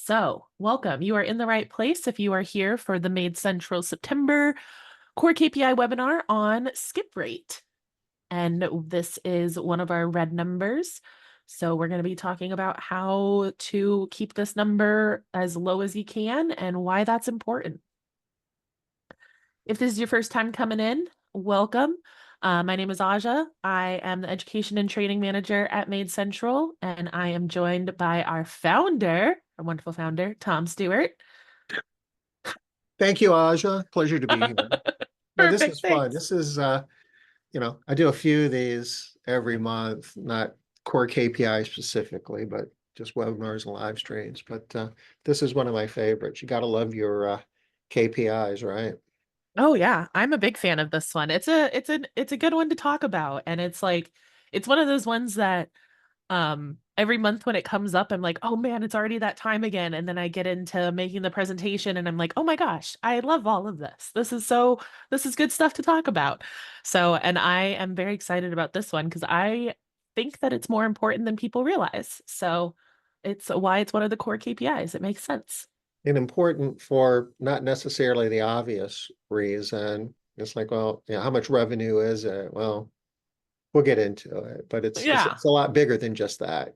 So, welcome. You are in the right place if you are here for the MaidCentral September Core KPI webinar on skip rate. And this is one of our red numbers. So, we're going to be talking about how to keep this number as low as you can and why that's important. If this is your first time coming in, welcome. My name is Aja. I am the Education and Training Manager at MaidCentral, and I am joined by our founder, our wonderful founder, Tom Stewart. Thank you, Aja. Pleasure to be here. No, this Perfect, is fun. thanks. This is, I do a few of these every month, not core KPI specifically, but just webinars and live streams. But this is one of my favorites. You got to love your KPIs, right? Oh yeah, I'm a big fan of this one. It's a good one to talk about, and it's one of those ones that every month when it comes up, I'm like, oh man, it's already that time again. And then I get into making the presentation and I'm like, oh my gosh, I love all of this. This is good stuff to talk about. So, and I am very excited about this one because I think that it's more important than people realize. So it's why it's one of the core KPIs. It makes sense. And important for not necessarily the obvious reason. It's like, well, how much revenue is it? Well, we'll get into it, but it's it's, Yeah. it's a lot bigger than just that.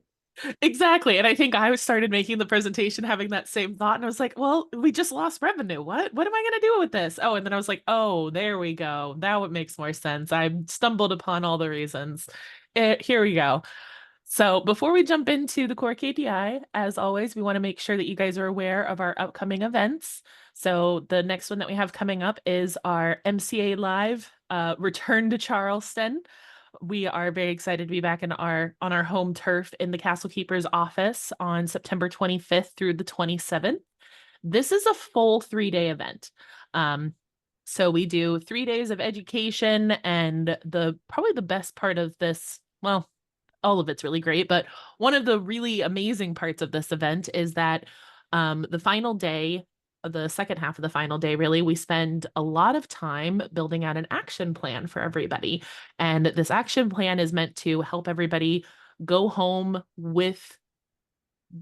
Exactly. And I think I started making the presentation having that same thought. And I was like, well, we just lost revenue. What am I going to do with this? Oh, and then I was like, oh, there we go. Now it makes more sense. I stumbled upon all the reasons. Here we go. So before we jump into the core KPI, as always, we want to make sure that you guys are aware of our upcoming events. So the next one that we have coming up is our MCA Live Return to Charleston. We are very excited to be back in our home turf in the Castle Keeper's office on September 25th through the 27th. This is a full 3-day event. So we do 3 days of education, and probably the best part of this, well, all of it's really great, but one of the really amazing parts of this event is that the final day, the second half of the final day, really, we spend a lot of time building out an action plan for everybody. And this action plan is meant to help everybody go home with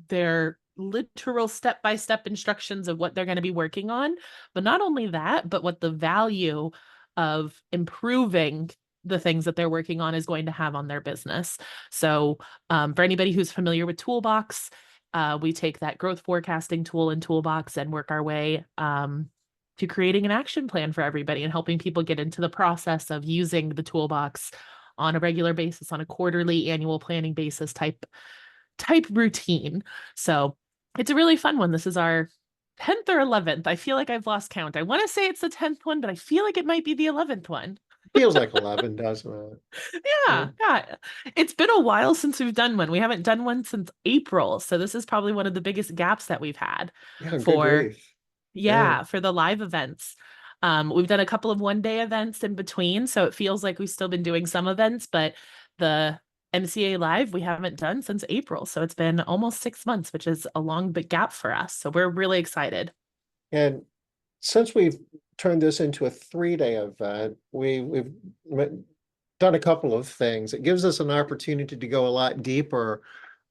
their literal step-by-step instructions of what they're going to be working on. But not only that, but what the value of improving the things that they're working on is going to have on their business. So for anybody who's familiar with Toolbox, we take that growth forecasting tool in Toolbox and work our way to creating an action plan for everybody and helping people get into the process of using the Toolbox on a regular basis, on a quarterly, annual planning basis type routine. So it's a really fun one. This is our 10th or 11th. I feel like I've lost count. I want to say it's the 10th one, but I feel like it might be the 11th one. Feels like 11, doesn't it? Yeah, yeah. It's been a while since we've done one. We haven't done one since April. So this is probably one of the biggest gaps that we've had Yeah, good for, grief. Yeah. yeah, for the live events. We've done a couple of 1-day events in between, so it feels like we've still been doing some events, but the MCA Live we haven't done since April. So it's been almost 6 months, which is a long big gap for us. So we're really excited. And since we've turned this into a 3-day event, we've done a couple of things. It gives us an opportunity to go a lot deeper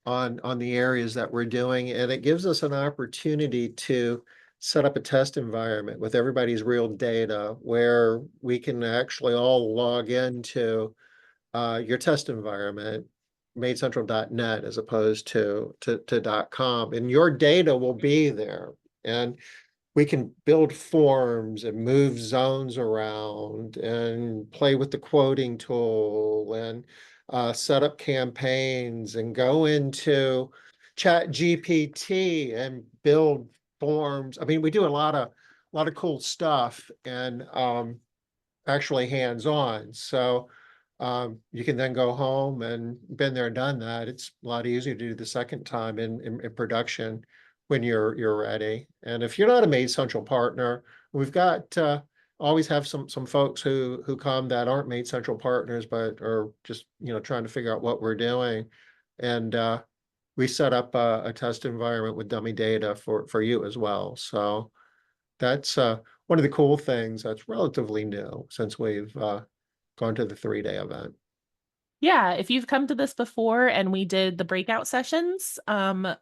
on the areas that we're doing, and it gives us an opportunity to set up a test environment with everybody's real data where we can actually all log into your test environment, maidcentral.net as opposed to .com, and your data will be there. And we can build forms and move zones around and play with the quoting tool and set up campaigns and go into Chat GPT and build forms. I mean, we do a lot of cool stuff and actually hands-on. So you can then go home and been there, done that. It's a lot easier to do the second time in production when you're ready. And if you're not a MaidCentral partner, we've got always have some folks who come that aren't MaidCentral partners, but are just trying to figure out what we're doing. And we set up a test environment with dummy data for you as well. So that's one of the cool things that's relatively new since we've gone to the 3-day event. Yeah, if you've come to this before and we did the breakout sessions,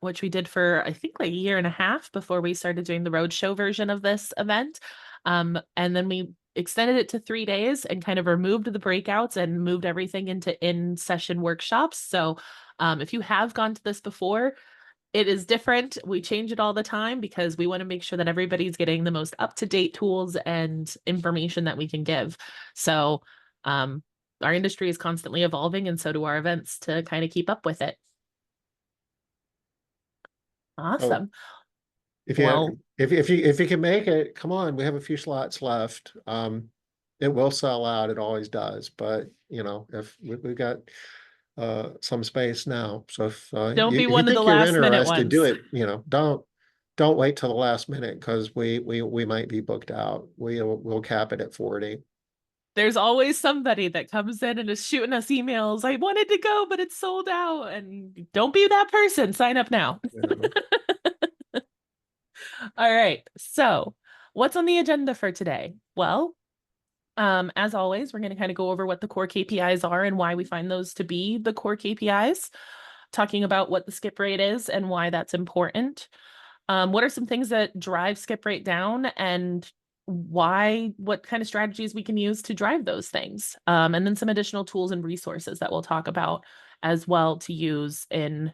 which we did for I think like a year and a half before we started doing the roadshow version of this event. And then we extended it to 3 days and kind of removed the breakouts and moved everything into in-session workshops. So if you have gone to this before, it is different. We change it all the time because we want to make sure that everybody's getting the most up-to-date tools and information that we can give. So um, our industry is constantly evolving, and so do our events to kind of keep up with it. Oh, Awesome. if Well, you if you can make it, come on, we have a few slots left. It will sell out, it always does, but if we've got some space now. So don't be if you one of the think you're last minute interested, do ones. it, don't wait till the last minute because we might be booked out. We'll cap it at 40. There's always somebody that comes in and is shooting us emails. I wanted to go, but it's sold out. And don't be that person. Sign up now. You All right. So, what's on the agenda for today? Well, as always, we're going to kind of go over what the core KPIs are and why we find those to be the core KPIs, talking about what the skip rate is and why that's important. What are some things that drive skip rate down and what kind of strategies we can use to drive those things? And then some additional tools and resources that we'll talk about as well to use in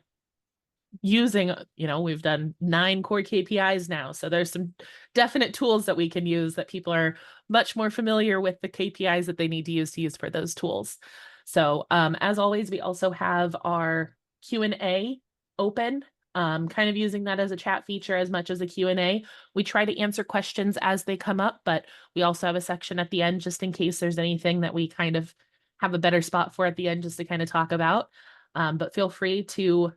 using, we've done 9 core KPIs now. So there's some definite tools that we can use that people are much more familiar with the KPIs that they need to use for those tools. So as always, we also have our Q&A open, kind of using that as a chat feature as much as a Q&A. We try to answer questions as they come up, but we also have a section at the end just in case there's anything that we kind of have a better spot for at the end just to kind of talk about. But feel free to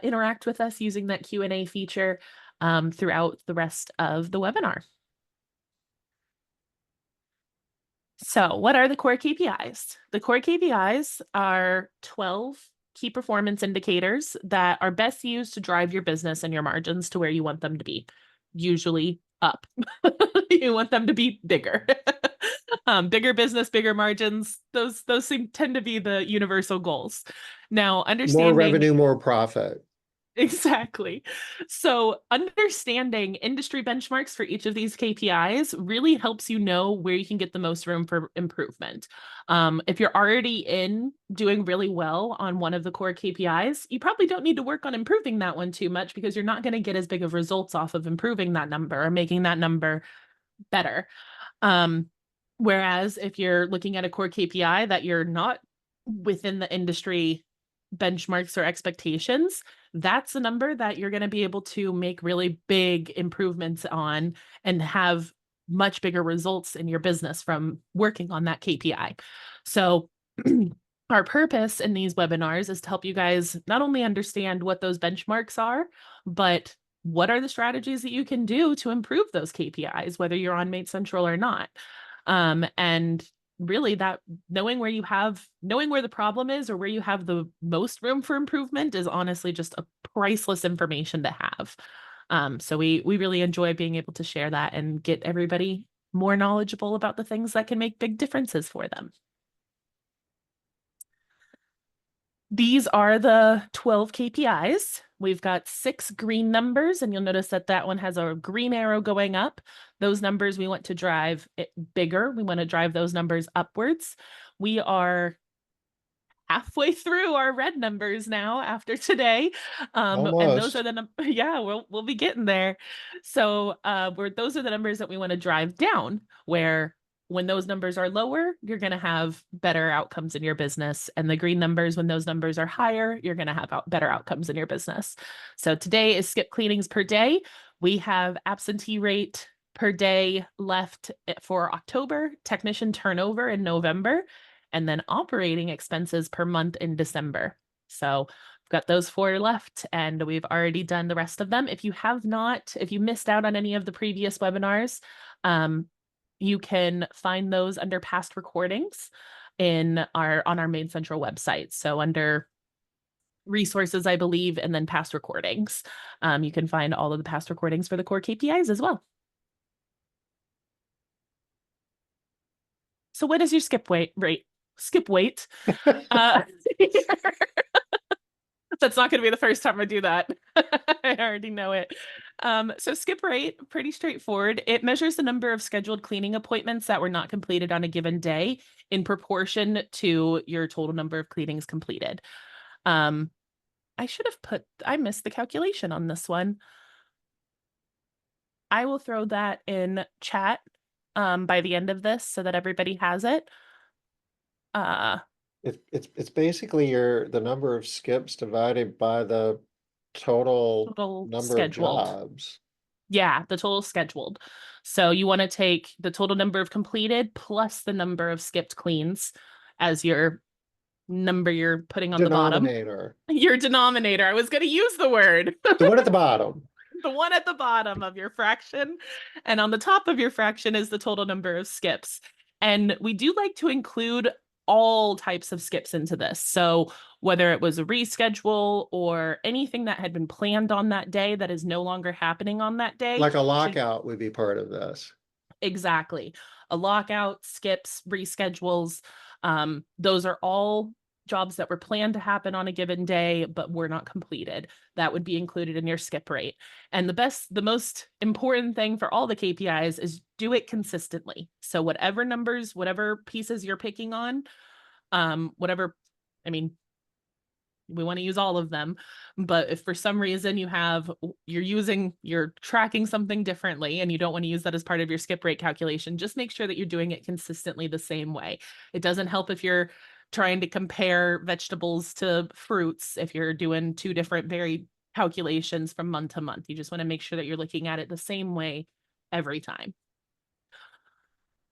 interact with us using that Q&A feature throughout the rest of the webinar. So what are the core KPIs? The core KPIs are 12 key performance indicators that are best used to drive your business and your margins to where you want them to be, usually up. You want them to be bigger. Bigger business, bigger margins, those tend to be the universal goals. Now, More understanding revenue, more profit. exactly. So understanding industry benchmarks for each of these KPIs really helps you know where you can get the most room for improvement. If you're already in doing really well on one of the core KPIs, you probably don't need to work on improving that one too much because you're not going to get as big of results off of improving that number or making that number better. Um, Whereas if you're looking at a core KPI that you're not within the industry benchmarks or expectations, that's a number that you're going to be able to make really big improvements on and have much bigger results in your business from working on that KPI. So our purpose in these webinars is to help you guys not only understand what those benchmarks are, but what are the strategies that you can do to improve those KPIs, whether you're on MaidCentral or not. And really that knowing where the problem is or where you have the most room for improvement is honestly just a priceless information to have. So we really enjoy being able to share that and get everybody more knowledgeable about the things that can make big differences for them. These are the 12 KPIs. We've got 6 green numbers, and you'll notice that that one has a green arrow going up. Those numbers we want to drive it bigger. We want to drive those numbers upwards. We are halfway through our red numbers now after today. And those Almost. are the yeah, we'll be getting there. So those are the numbers that we want to drive down, where when those numbers are lower, you're going to have better outcomes in your business. And the green numbers, when those numbers are higher, you're going to have better outcomes in your business. So today is skip cleanings per day. We have absentee rate per day left for October, technician turnover in November, and then operating expenses per month in December. So we've got those 4 left, and we've already done the rest of them. If you missed out on any of the previous webinars, you can find those under past recordings on our MaidCentral website. So under resources, I believe, and then past recordings, you can find all of the past recordings for the core KPIs as well. So what is your skip rate? skip weight. Uh, that's not going to be the first time I do that. I already know it. So skip rate, pretty straightforward. It measures the number of scheduled cleaning appointments that were not completed on a given day in proportion to your total number of cleanings completed. Um, I missed the calculation on this one. I will throw that in chat by the end of this so that everybody has it. Uh, It's basically the number of skips divided by the total Total number of scheduled. jobs. Yeah, the total scheduled. So you want to take the total number of completed plus the number of skipped cleans as your number you're putting on the bottom. Denominator. Your denominator. I was going to use the word. The one at the bottom. The one at the bottom of your fraction. And on the top of your fraction is the total number of skips. And we do like to include all types of skips into this. So whether it was a reschedule or anything that had been planned on that day that is no longer happening on that day. Like a lockout would be part of this. Exactly. A lockout, skips, reschedules. Those are all jobs that were planned to happen on a given day, but were not completed. That would be included in your skip rate. And the most important thing for all the KPIs is do it consistently. So whatever numbers, whatever pieces you're picking on, we want to use all of them, but if for some reason you're tracking something differently and you don't want to use that as part of your skip rate calculation, just make sure that you're doing it consistently the same way. It doesn't help if you're trying to compare vegetables to fruits, if you're doing two different varied calculations from month to month. You just want to make sure that you're looking at it the same way every time.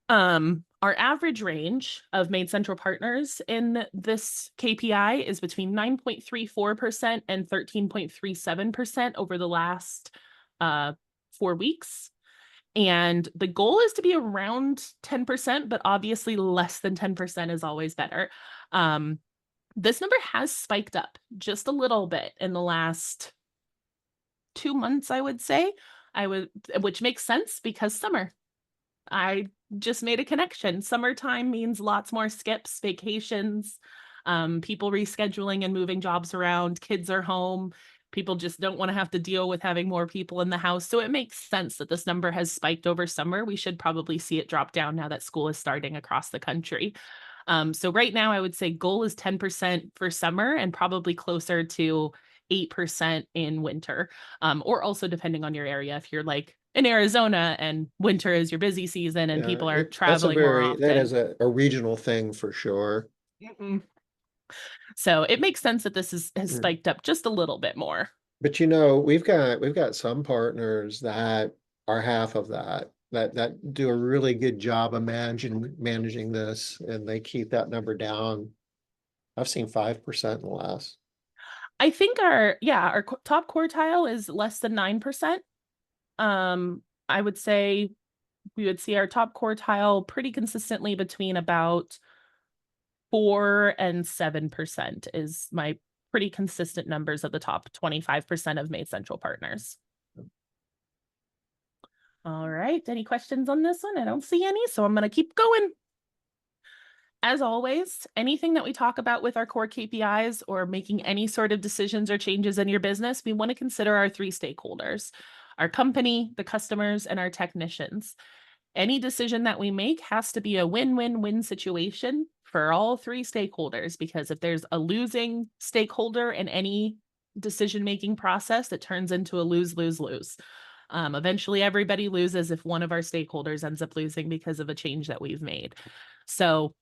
Our average range of MaidCentral partners in this KPI is between 9.34% and 13.37% over the last 4 weeks. And the goal is to be around 10%, but obviously less than 10% is always better. This number has spiked up just a little bit in the last 2 months, I would say. Which makes sense because summer. I just made a connection. Summertime means lots more skips, vacations, people rescheduling and moving jobs around, kids are home. People just don't want to have to deal with having more people in the house. So it makes sense that this number has spiked over summer. We should probably see it drop down now that school is starting across the country. So right now I would say goal is 10% for summer and probably closer to 8% in winter, or also depending on your area. If you're like in Arizona and winter is your busy season and people are traveling more That often. is a regional thing for sure. So it makes sense that this has spiked up just a little bit more. But we've got some partners that are half of that do a really good job of managing this, and they keep that number down. I've seen 5% in the last. I think our top quartile is less than 9%. I would say we would see our top quartile pretty consistently between about 4 and 7% is my pretty consistent numbers of the top 25% of MaidCentral partners. All right, any questions on this one? I don't see any, so I'm going to keep going. As always, anything that we talk about with our core KPIs or making any sort of decisions or changes in your business, we want to consider our 3 stakeholders, our company, the customers, and our technicians. Any decision that we make has to be a win-win-win situation for all 3 stakeholders, because if there's a losing stakeholder in any decision-making process, it turns into a lose-lose-lose. Eventually, everybody loses if one of our stakeholders ends up losing because of a change that we've made. So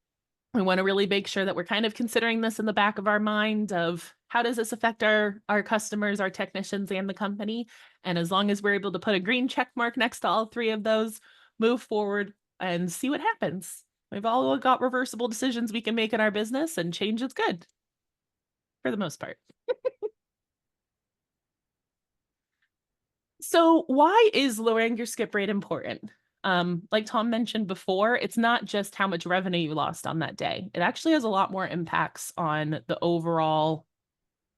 we want to really make sure that we're kind of considering this in the back of our mind of how does this affect our customers, our technicians, and the company. And as long as we're able to put a green check mark next to all 3 of those, move forward and see what happens. We've all got reversible decisions we can make in our business, and change is good for the most part. So why is lowering your skip rate important? Like Tom mentioned before, it's not just how much revenue you lost on that day. It actually has a lot more impacts on the overall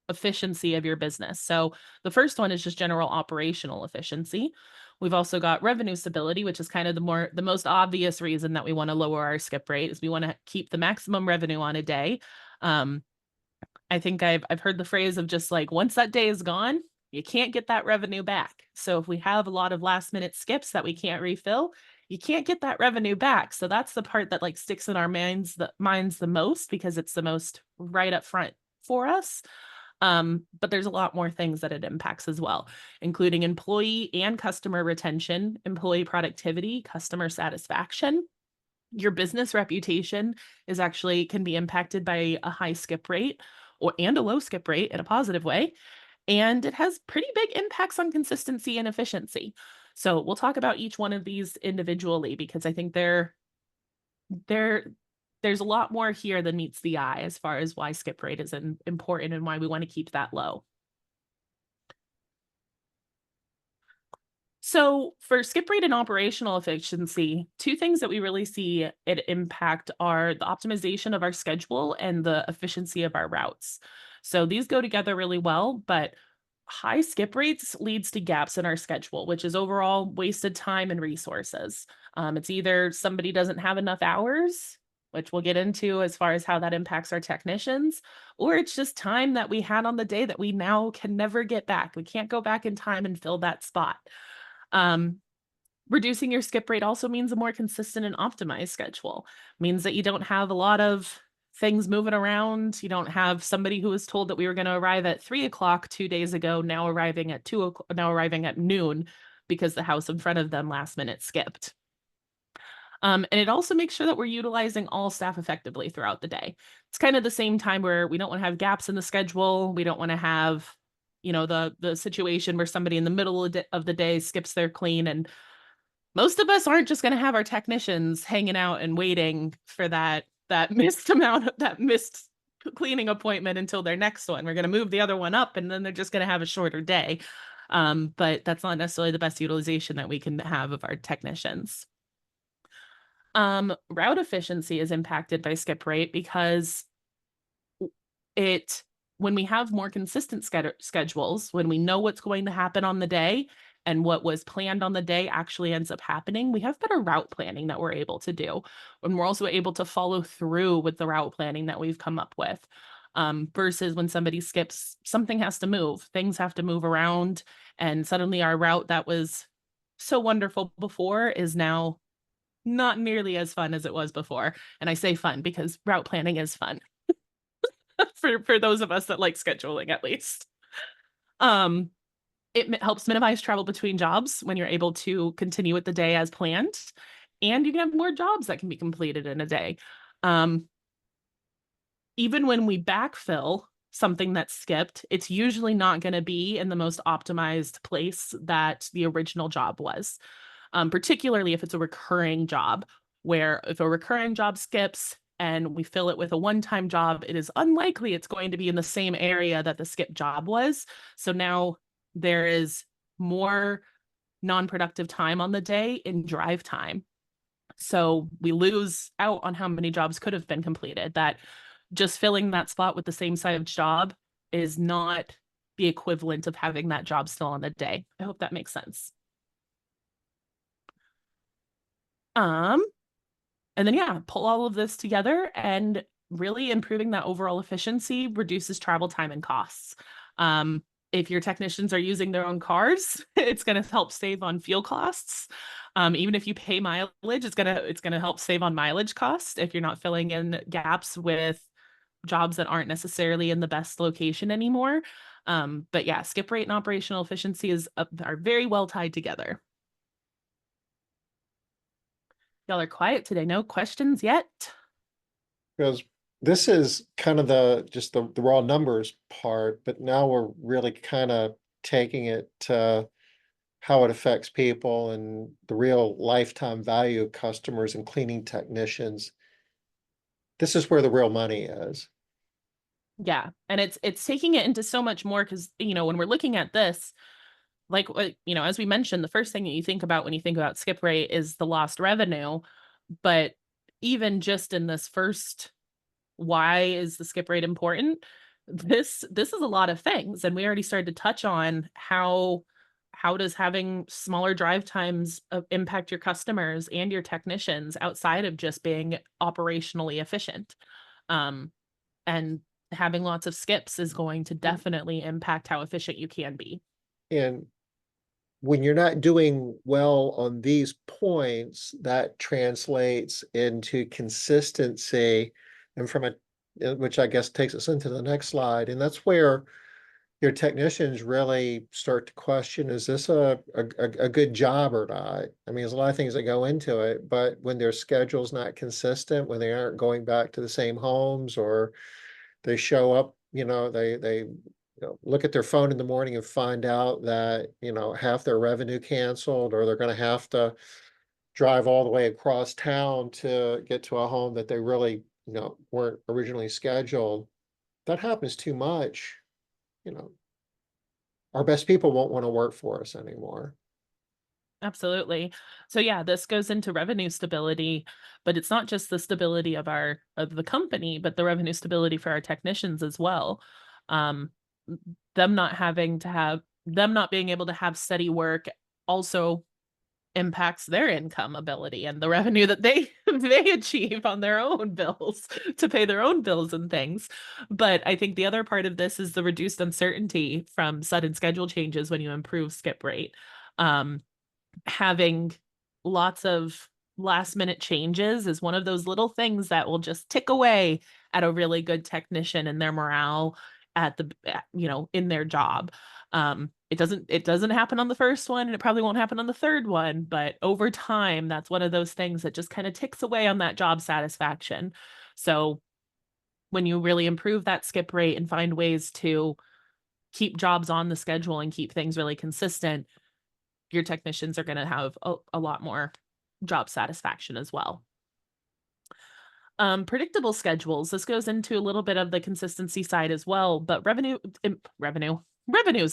efficiency of your business. So the first one is just general operational efficiency. We've also got revenue stability, which is kind of the most obvious reason that we want to lower our skip rate is we want to keep the maximum revenue on a day. Um, I think I've heard the phrase of just like once that day is gone, you can't get that revenue back. So if we have a lot of last minute skips that we can't refill, you can't get that revenue back. So that's the part that like sticks in our minds the most because it's the most right up front for us. But there's a lot more things that it impacts as well, including employee and customer retention, employee productivity, customer satisfaction. Your business reputation is actually can be impacted by a high skip rate and a low skip rate in a positive way. And it has pretty big impacts on consistency and efficiency. So we'll talk about each one of these individually because I think there there's a lot more here than meets the eye as far as why skip rate is important and why we want to keep that low. So for skip rate and operational efficiency, two things that we really see it impact are the optimization of our schedule and the efficiency of our routes. So these go together really well, but high skip rates leads to gaps in our schedule, which is overall wasted time and resources. It's either somebody doesn't have enough hours, which we'll get into as far as how that impacts our technicians, or it's just time that we had on the day that we now can never get back. We can't go back in time and fill that spot. Um, Reducing your skip rate also means a more consistent and optimized schedule. Means that you don't have a lot of things moving around. You don't have somebody who was told that we were going to arrive at 3 o'clock 2 days ago, now arriving at 2 o'clock, now arriving at noon because the house in front of them last minute skipped. And it also makes sure that we're utilizing all staff effectively throughout the day. It's kind of the same time where we don't want to have gaps in the schedule. We don't want to have, the situation where somebody in the middle of the day skips their clean. And most of us aren't just going to have our technicians hanging out and waiting for that missed cleaning appointment until their next one. We're going to move the other one up, and then they're just going to have a shorter day. But that's not necessarily the best utilization that we can have of our technicians. Route efficiency is impacted by skip rate because it when we have more consistent schedules, when we know what's going to happen on the day and what was planned on the day actually ends up happening, we have better route planning that we're able to do. And we're also able to follow through with the route planning that we've come up with. Versus when somebody skips, something has to move, things have to move around, and suddenly our route that was so wonderful before is now not nearly as fun as it was before. And I say fun because route planning is fun for those of us that like scheduling at least. Um, it helps minimize travel between jobs when you're able to continue with the day as planned, and you can have more jobs that can be completed in a day. Even when we backfill something that's skipped, it's usually not going to be in the most optimized place that the original job was. Particularly if it's a recurring job, where if a recurring job skips and we fill it with a one-time job, it is unlikely it's going to be in the same area that the skip job was. So now there is more non-productive time on the day in drive time. So we lose out on how many jobs could have been completed. That just filling that spot with the same size job is not the equivalent of having that job still on the day. I hope that makes sense. And then yeah, pull all of this together and really improving that overall efficiency reduces travel time and costs. If your technicians are using their own cars, it's going to help save on fuel costs. Even if you pay mileage, it's gonna help save on mileage costs if you're not filling in gaps with jobs that aren't necessarily in the best location anymore. But yeah, skip rate and operational efficiency are very well tied together. Y'all are quiet today. No questions yet? Because this is kind of just the raw numbers part, but now we're really kind of taking it to how it affects people and the real lifetime value of customers and cleaning technicians. This is where the real money is. Yeah. And it's taking it into so much more because, when we're looking at this, like, as we mentioned, the first thing that you think about when you think about skip rate is the lost revenue. But even just in this first, why is the skip rate important? This is a lot of things. And we already started to touch on how how does having smaller drive times impact your customers and your technicians outside of just being operationally efficient? Um, and having lots of skips is going to definitely impact how efficient you can be. And when you're not doing well on these points, that translates into consistency and from a which I guess takes us into the next slide. And that's where your technicians really start to question, is this a good job or not? I mean, there's a lot of things that go into it, but when their schedule's not consistent, when they aren't going back to the same homes, or they show up, they look at their phone in the morning and find out that, half their revenue canceled, or they're gonna have to drive all the way across town to get to a home that they really, weren't originally scheduled. That happens too much, you know, our best people won't wanna work for us anymore. Absolutely. So yeah, this goes into revenue stability, but it's not just the stability of the company, but the revenue stability for our technicians as well. Um, them not having to have them not being able to have steady work also impacts their income ability and the revenue that they they achieve on their own bills to pay their own bills and things. But I think the other part of this is the reduced uncertainty from sudden schedule changes when you improve skip rate. Um, Having lots of last minute changes is one of those little things that will just tick away at a really good technician and their morale in their job. It doesn't happen on the first one, and it probably won't happen on the third one, but over time, that's one of those things that just kind of ticks away on that job satisfaction. So when you really improve that skip rate and find ways to keep jobs on the schedule and keep things really consistent, your technicians are gonna have a lot more job satisfaction as well. Predictable schedules. This goes into a little bit of the consistency side as well, but revenues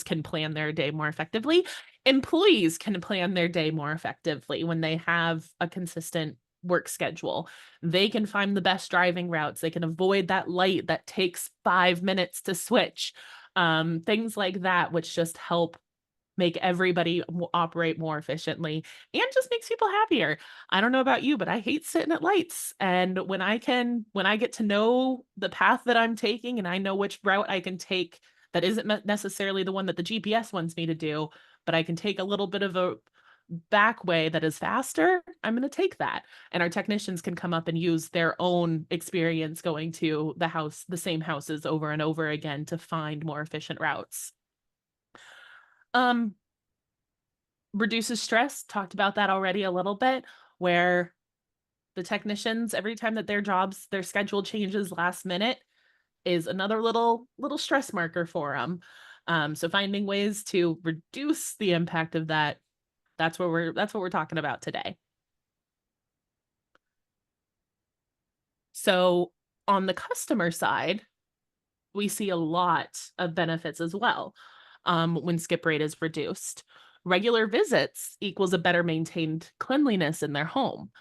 can plan their day more effectively. Employees can plan their day more effectively when they have a consistent work schedule. They can find the best driving routes. They can avoid that light that takes 5 minutes to switch. Things like that, which just help make everybody operate more efficiently and just makes people happier. I don't know about you, but I hate sitting at lights. And when I get to know the path that I'm taking and I know which route I can take that isn't necessarily the one that the GPS wants me to do, but I can take a little bit of a back way that is faster, I'm going to take that. And our technicians can come up and use their own experience going to the same houses over and over again to find more efficient routes. Um, Reduces stress, talked about that already a little bit, where the technicians, every time that their schedule changes last minute is another little stress marker for them. So finding ways to reduce the impact of that, that's what we're talking about today. So on the customer side, we see a lot of benefits as well when skip rate is reduced. Regular visits equals a better maintained cleanliness in their home.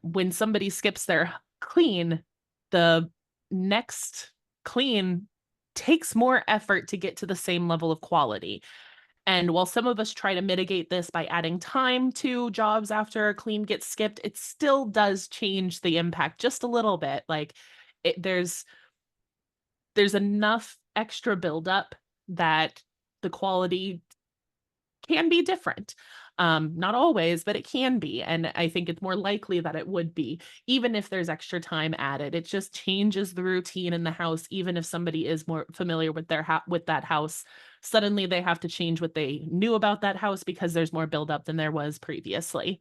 When somebody skips their clean, the next clean takes more effort to get to the same level of quality. And while some of us try to mitigate this by adding time to jobs after a clean gets skipped, it still does change the impact just a little bit. Like it, there's enough extra buildup that the quality can be different. Not always, but it can be. And I think it's more likely that it would be, even if there's extra time added. It just changes the routine in the house. Even if somebody is more familiar with with that house, suddenly they have to change what they knew about that house because there's more buildup than there was previously.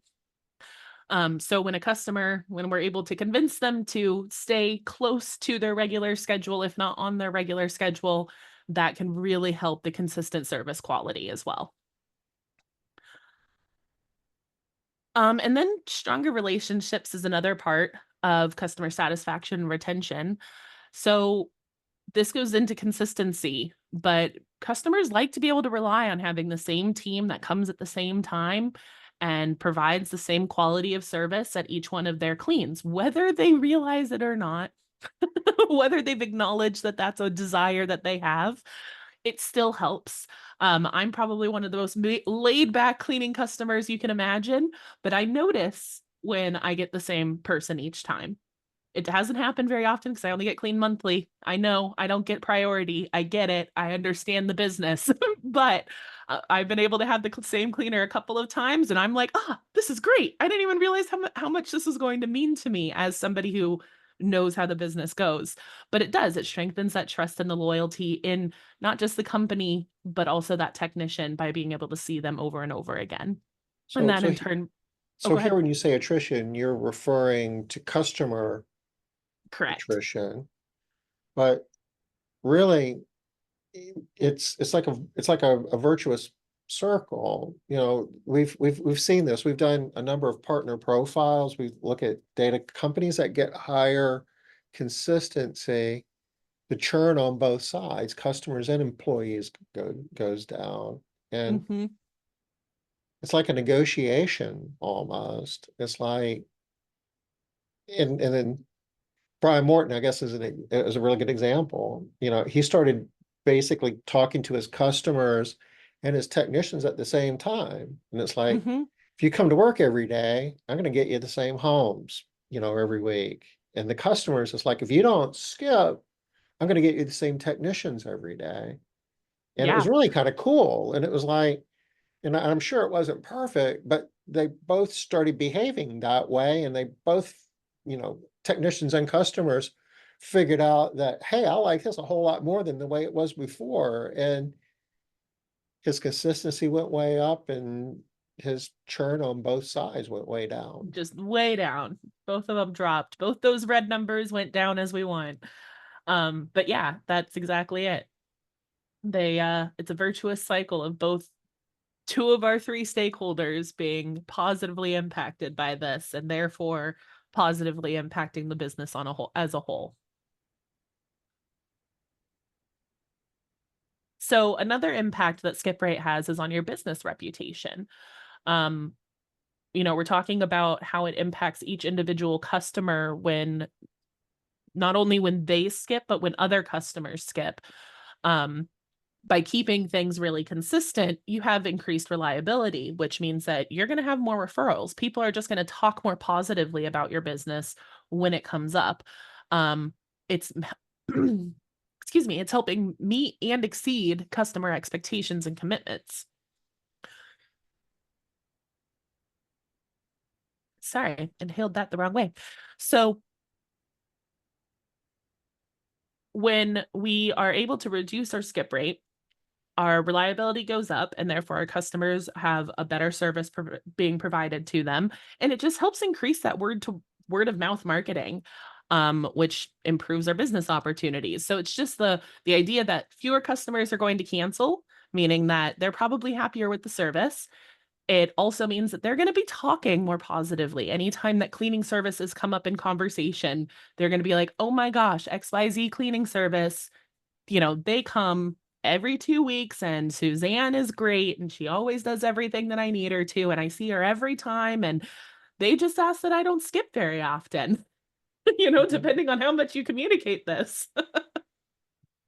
So when we're able to convince them to stay close to their regular schedule, if not on their regular schedule, that can really help the consistent service quality as well. And then stronger relationships is another part of customer satisfaction and retention. So this goes into consistency, but customers like to be able to rely on having the same team that comes at the same time and provides the same quality of service at each one of their cleans, whether they realize it or not, whether they've acknowledged that that's a desire that they have. It still helps. I'm probably one of the most laid back cleaning customers you can imagine, but I notice when I get the same person each time. It hasn't happened very often because I only get cleaned monthly. I know I don't get priority. I get it. I understand the business, but I've been able to have the same cleaner a couple of times, and I'm like, ah, this is great. I didn't even realize how much this was going to mean to me as somebody who knows how the business goes. But it does. It strengthens that trust and the loyalty in not just the company, but also that technician by being able to see them over and over again. And So, that so, in he- turn, oh, so go here ahead. when you say attrition, you're referring to customer Correct. attrition, but really it's like a virtuous circle. You know, we've seen this. We've done a number of partner profiles. We look at data companies that get higher consistency, the churn on both sides, customers and employees goes down. And Hmm. it's like a negotiation almost. It's like and then Brian Morton, I guess, is a really good example. You know, he started basically talking to his customers and his technicians at the same time. And it's like, Hmm. if you come to work every day, I'm going to get you the same homes, every week. And the customers, it's like, if you don't skip, I'm going to get you the same technicians every day. And it was Yeah. really kind of cool. And it was like, and I'm sure it wasn't perfect, but they both started behaving that way. And they both, technicians and customers figured out that, hey, I like this a whole lot more than the way it was before. And his consistency went way up and his churn on both sides went way down. Just way down. Both of them dropped. Both those red numbers went down as we want. But yeah, that's exactly it. It's a virtuous cycle of both two of our three stakeholders being positively impacted by this and therefore positively impacting the business on a whole as a whole. So another impact that skip rate has is on your business reputation. Um, we're talking about how it impacts each individual customer when not only when they skip, but when other customers skip. Um, by keeping things really consistent, you have increased reliability, which means that you're going to have more referrals. People are just going to talk more positively about your business when it comes up. It's excuse me, it's helping meet and exceed customer expectations and commitments. Sorry, I inhaled that the wrong way. So when we are able to reduce our skip rate, our reliability goes up and therefore our customers have a better service being provided to them, and it just helps increase that word of mouth marketing, which improves our business opportunities. So it's just the idea that fewer customers are going to cancel, meaning that they're probably happier with the service. It also means that they're going to be talking more positively. Anytime that cleaning services come up in conversation, they're going to be like, oh my gosh, XYZ cleaning service, they come every 2 weeks and Suzanne is great and she always does everything that I need her to. And I see her every time. And they just ask that I don't skip very often, Mhm. depending on how much you communicate this.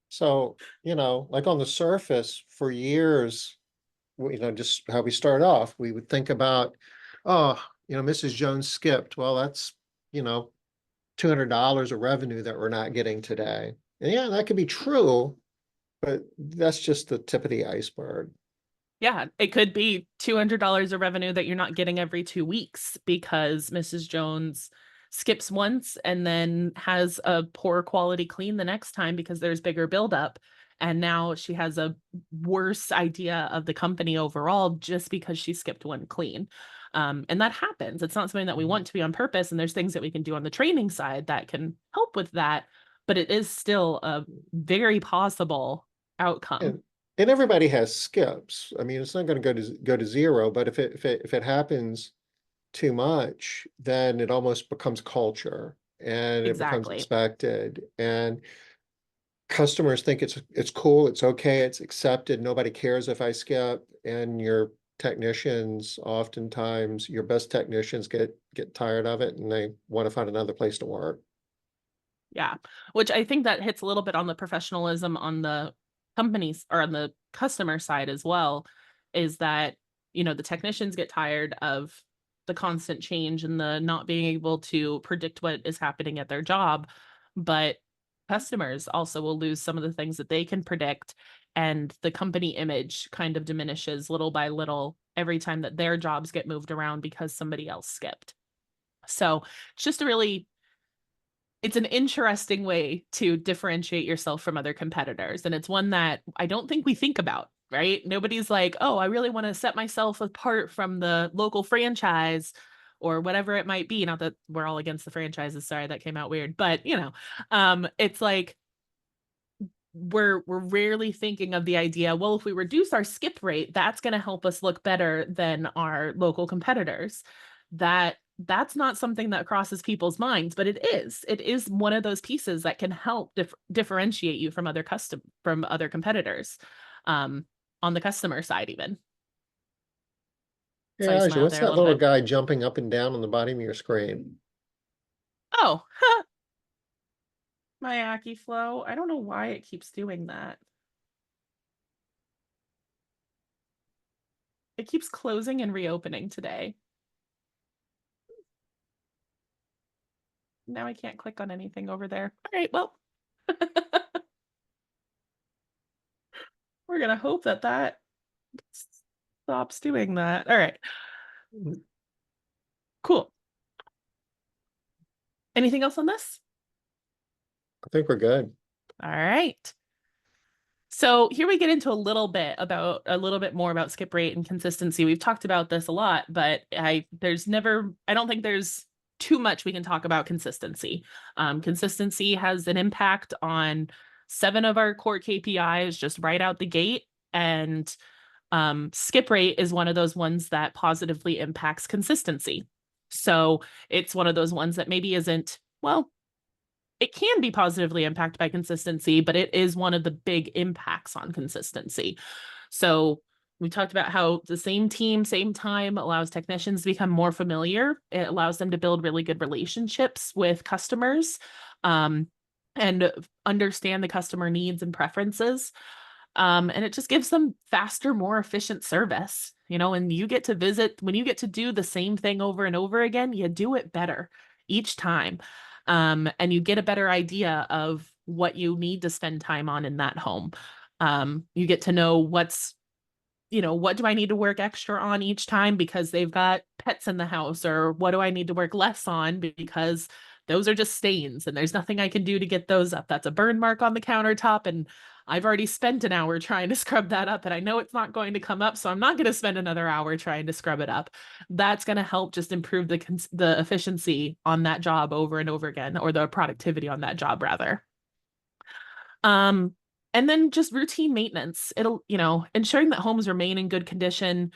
So, like on the surface for years, just how we start off, we would think about, oh, Mrs. Jones skipped. Well, that's, you know, $200 of revenue that we're not getting today. And yeah, that could be true, but that's just the tip of the iceberg. Yeah, it could be $200 of revenue that you're not getting every 2 weeks because Mrs. Jones skips once and then has a poor quality clean the next time because there's bigger buildup. And now she has a worse idea of the company overall just because she skipped one clean. And that happens. It's not something that we Mhm. want to be on purpose. And there's things that we can do on the training side that can help with that. But it is still a very possible outcome. And and everybody has skips. I mean, it's not going to go to zero, but if it happens too much, then it almost becomes culture and it becomes Exactly. expected. And customers think it's cool, it's okay, it's accepted. Nobody cares if I skip. And your technicians, oftentimes, your best technicians get tired of it and they want to find another place to work. Yeah, which I think that hits a little bit on the professionalism on the companies or on the customer side as well, is that, the technicians get tired of the constant change and the not being able to predict what is happening at their job. But customers also will lose some of the things that they can predict. And the company image kind of diminishes little by little every time that their jobs get moved around because somebody else skipped. So it's just a really it's an interesting way to differentiate yourself from other competitors. And it's one that I don't think we think about, right? Nobody's like, oh, I really want to set myself apart from the local franchise or whatever it might be. Not that we're all against the franchises. Sorry, that came out weird. But it's like we're rarely thinking of the idea, well, if we reduce our skip rate, that's going to help us look better than our local competitors. That's not something that crosses people's minds, but it is one of those pieces that can help differentiate you from other competitors, um, on the customer side even. Hey, So I Aja, smiled what's there a that little little bit. guy jumping up and down on the bottom of your screen? Oh, my Aki flow. I don't know why it keeps doing that. It keeps closing and reopening today. Now I can't click on anything over there. All right, well, we're gonna hope that stops doing that. All right, cool. Anything else on this? I think we're good. All right. So here we get into a little bit more about skip rate and consistency. We've talked about this a lot, but I don't think there's too much we can talk about consistency. Consistency has an impact on 7 of our core KPIs just right out the gate. And skip rate is one of those ones that positively impacts consistency. So it's one of those ones that maybe isn't, well, it can be positively impacted by consistency, but it is one of the big impacts on consistency. So we talked about how the same team, same time allows technicians to become more familiar. It allows them to build really good relationships with customers, and understand the customer needs and preferences. And it just gives them faster, more efficient service. And when you get to do the same thing over and over again, you do it better each time. And you get a better idea of what you need to spend time on in that home. You get to know what do I need to work extra on each time because they've got pets in the house, or what do I need to work less on because those are just stains and there's nothing I can do to get those up. That's a burn mark on the countertop, and I've already spent an hour trying to scrub that up, and I know it's not going to come up, so I'm not going to spend another hour trying to scrub it up. That's going to help just improve the efficiency on that job over and over again, or the productivity on that job rather. Um, and then just routine maintenance. It'll, ensuring that homes remain in good condition.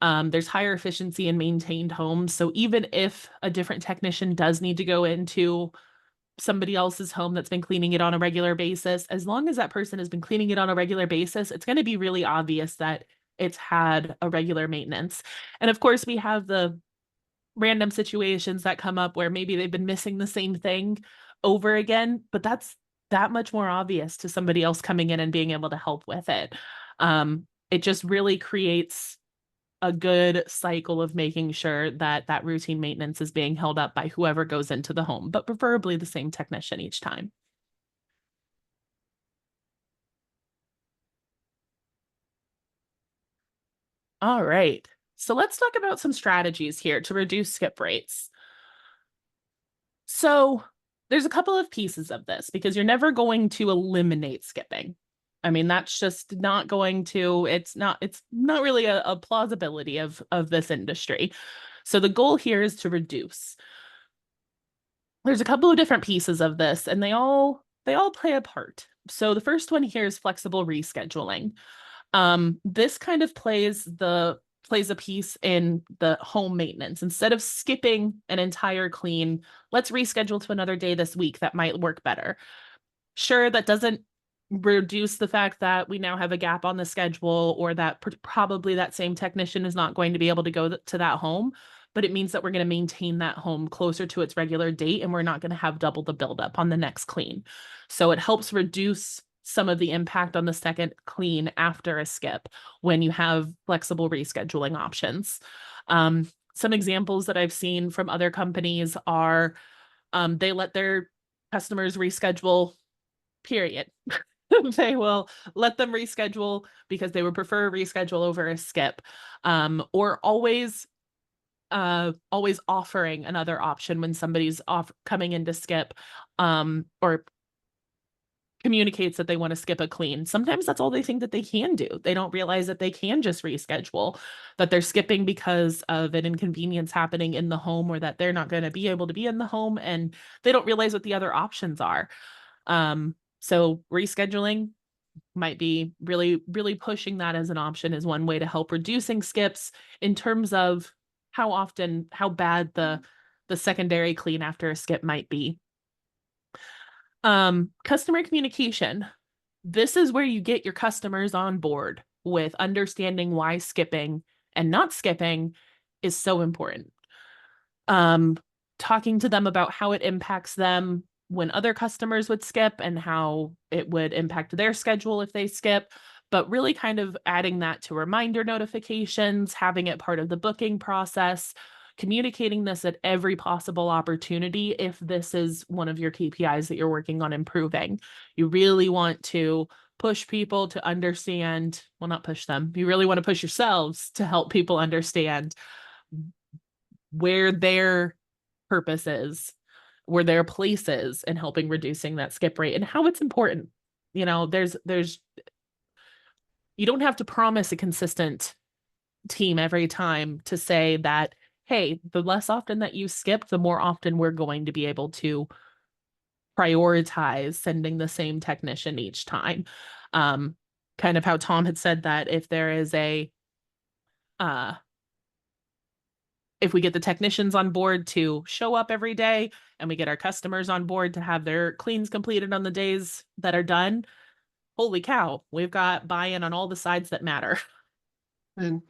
There's higher efficiency in maintained homes. So even if a different technician does need to go into somebody else's home that's been cleaning it on a regular basis, as long as that person has been cleaning it on a regular basis, it's going to be really obvious that it's had a regular maintenance. And of course, we have the random situations that come up where maybe they've been missing the same thing over again, but that's that much more obvious to somebody else coming in and being able to help with it. It just really creates a good cycle of making sure that that routine maintenance is being held up by whoever goes into the home, but preferably the same technician each time. All right. So let's talk about some strategies here to reduce skip rates. So there's a couple of pieces of this because you're never going to eliminate skipping. I mean, that's just not going to, it's not really a plausibility of this industry. So the goal here is to reduce. There's a couple of different pieces of this, and they all play a part. So the first one here is flexible rescheduling. This kind of plays a piece in the home maintenance. Instead of skipping an entire clean, let's reschedule to another day this week that might work better. Sure, that doesn't reduce the fact that we now have a gap on the schedule, or that probably that same technician is not going to be able to go to that home, but it means that we're going to maintain that home closer to its regular date, and we're not going to have double the buildup on the next clean. So it helps reduce some of the impact on the second clean after a skip when you have flexible rescheduling options. Some examples that I've seen from other companies are they let their customers reschedule, period. They will let them reschedule because they would prefer a reschedule over a skip, or always offering another option when somebody's off coming in to skip, or communicates that they want to skip a clean. Sometimes that's all they think that they can do. They don't realize that they can just reschedule, that they're skipping because of an inconvenience happening in the home, or that they're not going to be able to be in the home, and they don't realize what the other options are. So rescheduling might be really pushing that as an option is one way to help reducing skips in terms of how bad the secondary clean after a skip might be. Customer communication. This is where you get your customers on board with understanding why skipping and not skipping is so important. Um, Talking to them about how it impacts them when other customers would skip and how it would impact their schedule if they skip, but really kind of adding that to reminder notifications, having it part of the booking process, communicating this at every possible opportunity if this is one of your KPIs that you're working on improving. You really want to push people to understand, well, not push them. You really want to push yourselves to help people understand where their purpose is, where their place is in helping reducing that skip rate and how it's important. You know, you don't have to promise a consistent team every time to say that, hey, the less often that you skip, the more often we're going to be able to prioritize sending the same technician each time. Um, Kind of how Tom had said that uh, if we get the technicians on board to show up every day and we get our customers on board to have their cleans completed on the days that are done, holy cow, we've got buy-in on all the sides that matter. And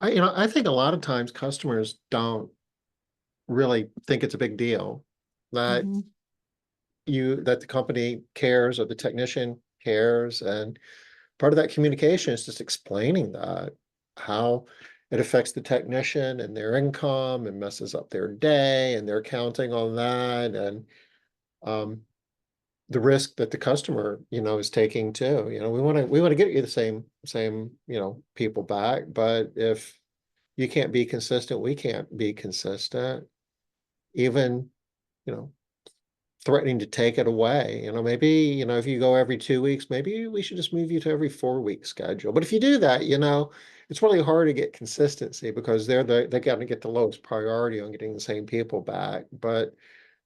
I think a lot of times customers don't really think it's a big deal that Mhm. that the company cares or the technician cares. And part of that communication is just explaining that how it affects the technician and their income and messes up their day, and they're counting on that. And um, the risk that the customer, is taking too. We want to get you the same, people back. But if you can't be consistent, we can't be consistent. Even, you know, threatening to take it away. Maybe, if you go every 2 weeks, maybe we should just move you to every 4 week schedule. But if you do that, it's really hard to get consistency because they got to get the lowest priority on getting the same people back. But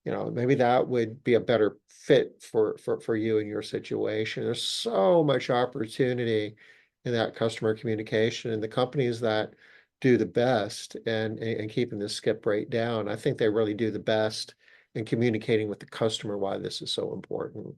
maybe that would be a better fit for you and your situation. There's so much opportunity in that customer communication, and the companies that do the best and keeping the skip rate down, I think they really do the best in communicating with the customer why this is so important.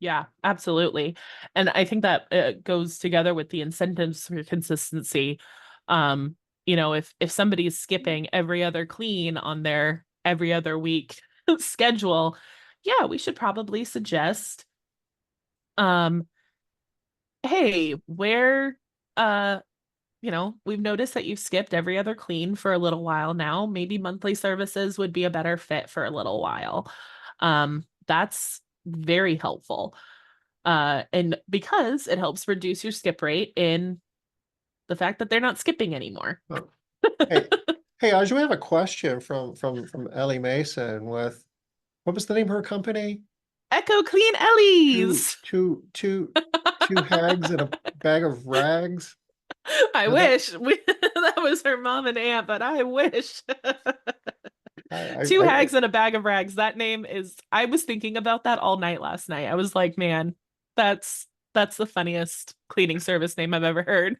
Yeah, absolutely. And I think that goes together with the incentives for consistency. Um, if somebody's skipping every other clean on their every other week schedule, yeah, we should probably suggest, um, hey, uh, we've noticed that you've skipped every other clean for a little while now. Maybe monthly services would be a better fit for a little while. That's very helpful. And because it helps reduce your skip rate in the fact that they're not skipping anymore. Oh, hey, hey, Aj, we have a question from Ellie Mason with, what was the name of her company? Echo Clean Two, Ellies. two, two, two hags and a bag of rags. I Now that wish that was her mom and aunt, but I wish. Two I hags and a bag of rags. That name is, I was thinking about that all night last night. I was like, man, that's the funniest cleaning service name I've ever heard.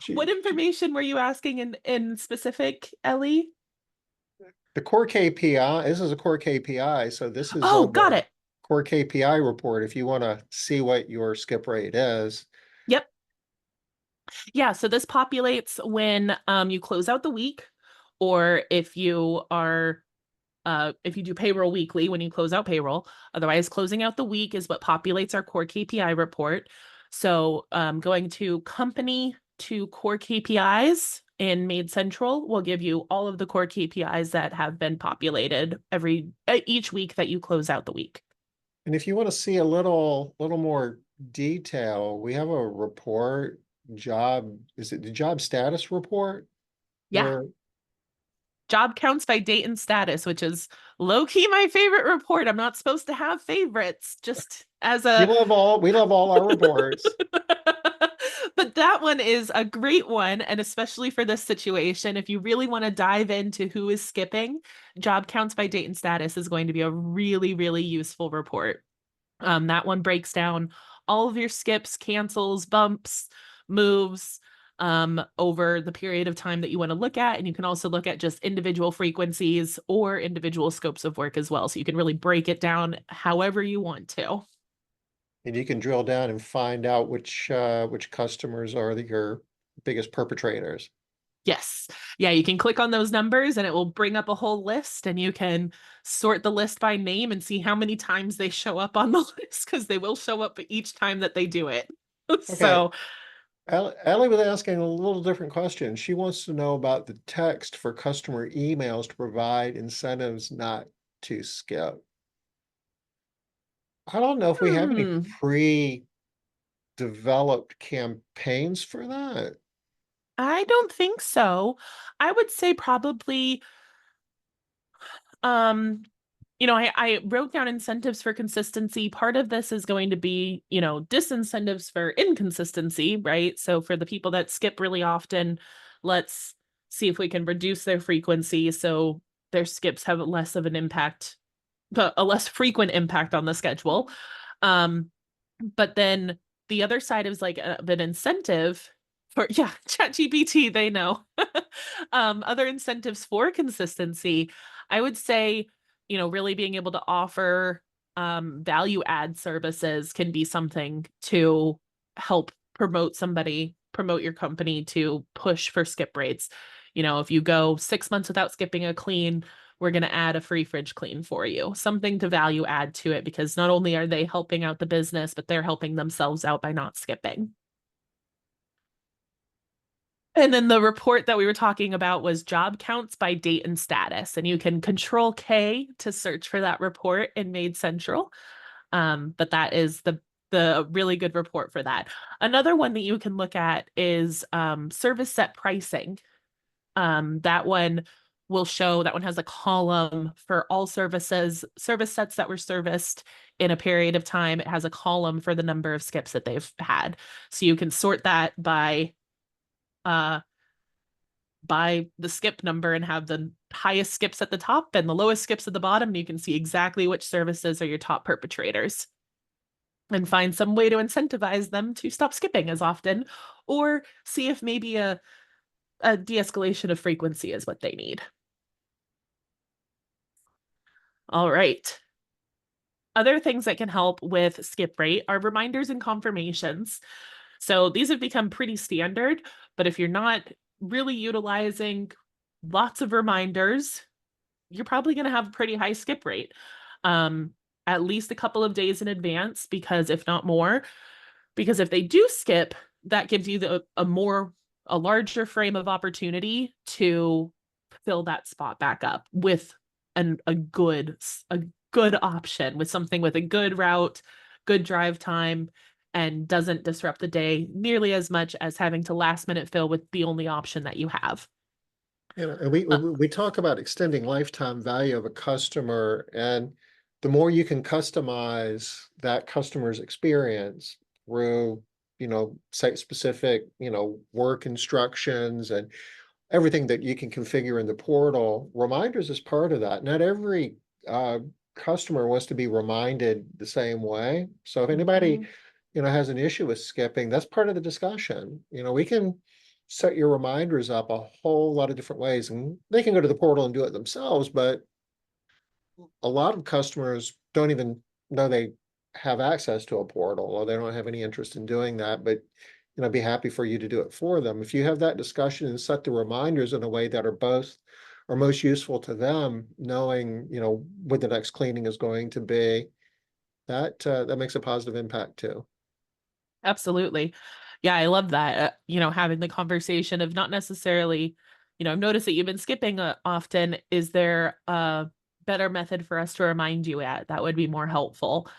she, What information were you asking in specific, Ellie? the core KPI, this is a core KPI, so this is Oh, on got the it. core KPI report if you want to see what your skip rate is. Yep. Yeah, so this populates when you close out the week, or if you are if you do payroll weekly when you close out payroll. Otherwise, closing out the week is what populates our core KPI report. So going to company to core KPIs in MaidCentral will give you all of the core KPIs that have been populated each week that you close out the week. And if you want to see a little more detail, we have a report, is it the job status report? Yeah. Where Job counts by date and status, which is low key my favorite report. I'm not supposed to have favorites, just as a we love all our reports. but that one is a great one. And especially for this situation, if you really want to dive into who is skipping, job counts by date and status is going to be a really, really useful report. That one breaks down all of your skips, cancels, bumps, moves over the period of time that you want to look at. And you can also look at just individual frequencies or individual scopes of work as well. So you can really break it down however you want to. And you can drill down and find out which customers are your biggest perpetrators. Yes. Yeah, you can click on those numbers and it will bring up a whole list, and you can sort the list by name and see how many times they show up on the list, because they will show up each time that they do it. Okay. So, Allie was asking a little different question. She wants to know about the text for customer emails to provide incentives not to skip. I don't know if we have any hmm, pre-developed campaigns for that. I don't think so. I would say probably um I wrote down incentives for consistency. Part of this is going to be, disincentives for inconsistency, right? So for the people that skip really often, let's see if we can reduce their frequency so their skips have less of an impact, a less frequent impact on the schedule. But then the other side is like an incentive for, yeah, ChatGPT, they know. Other incentives for consistency, I would say, really being able to offer value add services can be something to help promote your company to push for skip rates. If you go 6 months without skipping a clean, we're going to add a free fridge clean for you, something to value add to it, because not only are they helping out the business, but they're helping themselves out by not skipping. And then the report that we were talking about was job counts by date and status. And you can control K to search for that report in MaidCentral. But that is the really good report for that. Another one that you can look at is service set pricing. That one that one has a column for all service sets that were serviced in a period of time. It has a column for the number of skips that they've had. So you can sort that uh by the skip number and have the highest skips at the top and the lowest skips at the bottom. And you can see exactly which services are your top perpetrators and find some way to incentivize them to stop skipping as often, or see if maybe a de-escalation of frequency is what they need. All right. Other things that can help with skip rate are reminders and confirmations. So these have become pretty standard, but if you're not really utilizing lots of reminders, you're probably going to have a pretty high skip rate. Um, at least a couple of days in advance, because if not more, because if they do skip, that gives you a larger frame of opportunity to fill that spot back up with a good option, with something with a good route, good drive time, and doesn't disrupt the day nearly as much as having to last minute fill with the only option that you have. And we talk about extending lifetime value of a customer, and the more you can customize that customer's experience through, site specific, work instructions and everything that you can configure in the portal. Reminders is part of that. Not every customer wants to be reminded the same way. So if anybody, Mhm. has an issue with skipping, that's part of the discussion. We can set your reminders up a whole lot of different ways, and they can go to the portal and do it themselves, but a lot of customers don't even know they have access to a portal, or they don't have any interest in doing that, but be happy for you to do it for them. If you have that discussion and set the reminders in a way that are both are most useful to them, knowing, what the next cleaning is going to be, that makes a positive impact too. Absolutely. Yeah, I love that. Having the conversation of not necessarily, notice that you've been skipping often. Is there a better method for us to remind you at that would be more helpful?